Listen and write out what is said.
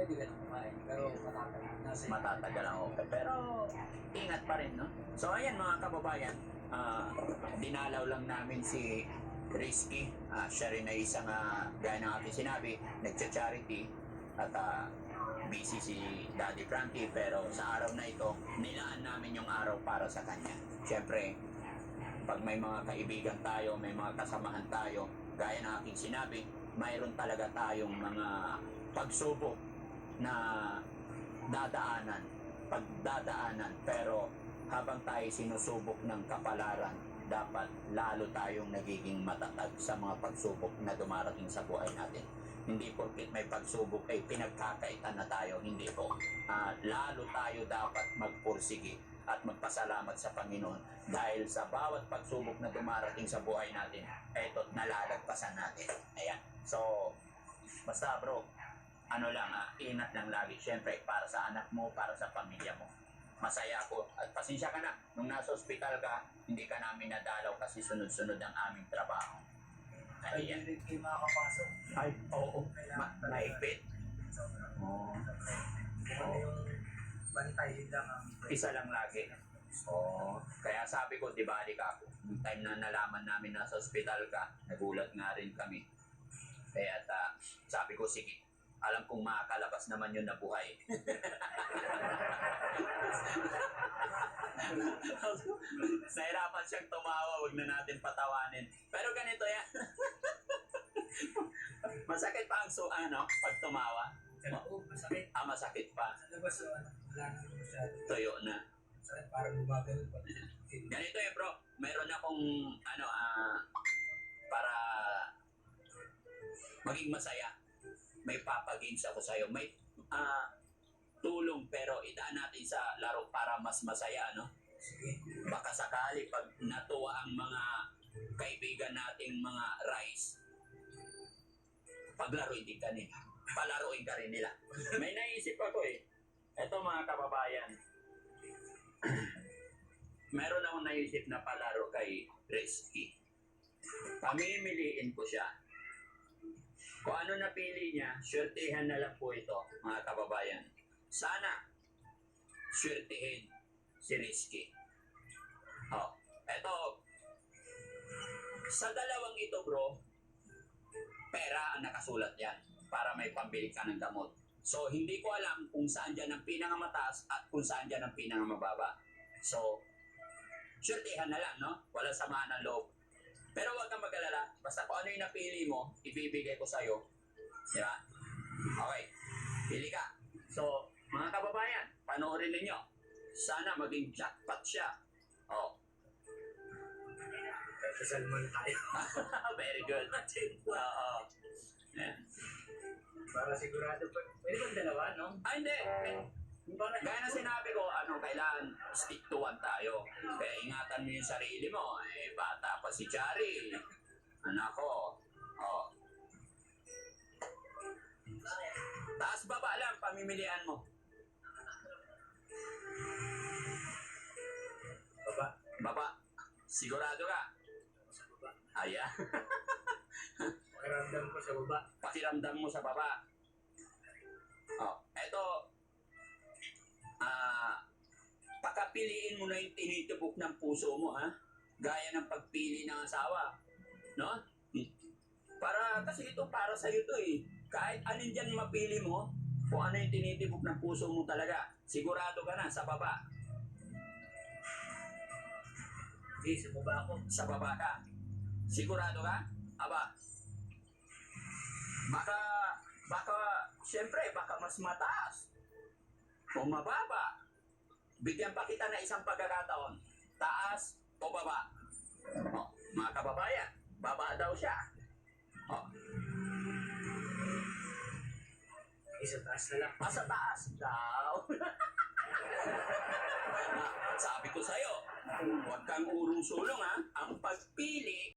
pwede ka na kumain. Pero Matatagal ang okay. Pero ingat pa rin, no? So ayan mga kababayan, dinalaw lang namin si Rizky. Siya rin ay isang, gaya ng aking sinabi, nagcha-charity at busy si Daddy Frankie, pero sa araw na ito, nilaan namin yung araw para sa kanya. Siyempre, pag may mga kaibigan tayo, may mga kasamahan tayo, gaya ng aking sinabi, mayroon talaga tayong mga pagsubok na pagdadaanan, pero habang tayo sinusubok ng kapalaran, dapat lalo tayong nagiging matatag sa mga pagsubok na dumarating sa buhay natin. Hindi porket may pagsubok ay pinagkakaitan na tayo, hindi po. Lalo tayo dapat magpursige at magpasalamat sa Panginoon dahil sa bawat pagsubok na dumarating sa buhay natin, eto't nalalagpasan natin. Ayan. So, basta bro, ingat lang lagi. Siyempre, para sa anak mo, para sa pamilya mo. Masaya ako. At pasensya ka na, nung nasa ospital ka, hindi ka namin nadalaw kasi sunod-sunod ang aming trabaho. Ayan. Hindi kayo makakapasok. Ay, oo. Mahigpit. Oo. Yung bantay lang ang Isa lang lagi. Oo. Kaya sabi ko, di balik ako. Yung time na nalaman namin na sa ospital ka, nagulat nga rin kami. Kaya sabi ko, sige, alam kong makakalabas naman yun na buhay. Nahirapan siyang tumawa, wag na natin patawanin. Pero ganito yan. Masakit pa ang pag tumawa. masakit. Masakit pa. Sa labas, wala na masyado. Tuyo na. Masakit, parang gumagano pa. Ganito bro, mayroon akong para maging masaya. May papagames ako sa'yo. May tulong, pero idaan natin sa laro para mas masaya, no? Sige. Baka sakali pag natuwa ang mga kaibigan nating mga rice, paglaruin din ka nila. Palaruin ka rin nila. May naisip ako Ito mga kababayan, meron akong naisip na palaro kay Rizky. Pamimiliin ko siya. Kung ano napili niya, swertihan na lang po ito, mga kababayan. Sana, swertihin si Rizky. Eto, sa dalawang ito bro, pera ang nakasulat yan para may pambili ka ng gamot. So, hindi ko alam kung saan dyan ang pinakamataas at kung saan dyan ang pinakamababa. So, swertihan na lang, no? Wala samaan ng loob. Pero huwag kang mag-alala. Basta kung ano yung napili mo, ibibigay ko sa'yo. Di ba? Okay. Pili ka. So, mga kababayan, panoorin ninyo. Sana maging jackpot siya. Kasalman tayo. Very good. Oo. Yeah. Para sigurado pa. Pwede bang dalawa, no? Hindi. Gaya na sinabi ko, kailangan stick to one tayo. Kaya ingatan mo yung sarili mo. Bata pa si Chari. Anak ko. Taas baba lang, pamimilian mo. Baba. Sigurado ka? Sa baba. Aya. Pakiramdam ko sa baba. Pakiramdam mo sa baba. Eto. Pakapiliin mo na yung tinitubok ng puso mo, ha? Gaya ng pagpili ng asawa. No? Kasi ito para sa'yo to Kahit alin dyan mapili mo, kung ano yung tinitibok ng puso mo talaga, sigurado ka na sa baba. Hindi, sa baba ako. Sa baba ka. Sigurado ka? Aba. Siyempre, baka mas mataas. O mababa. Bigyan pa kita na isang pagkakataon. Taas o baba. Mga kababayan, baba daw siya. Sa taas na lang. Sa taas daw. Sabi ko sa'yo, huwag kang urong sulong, ha? Ang pagpili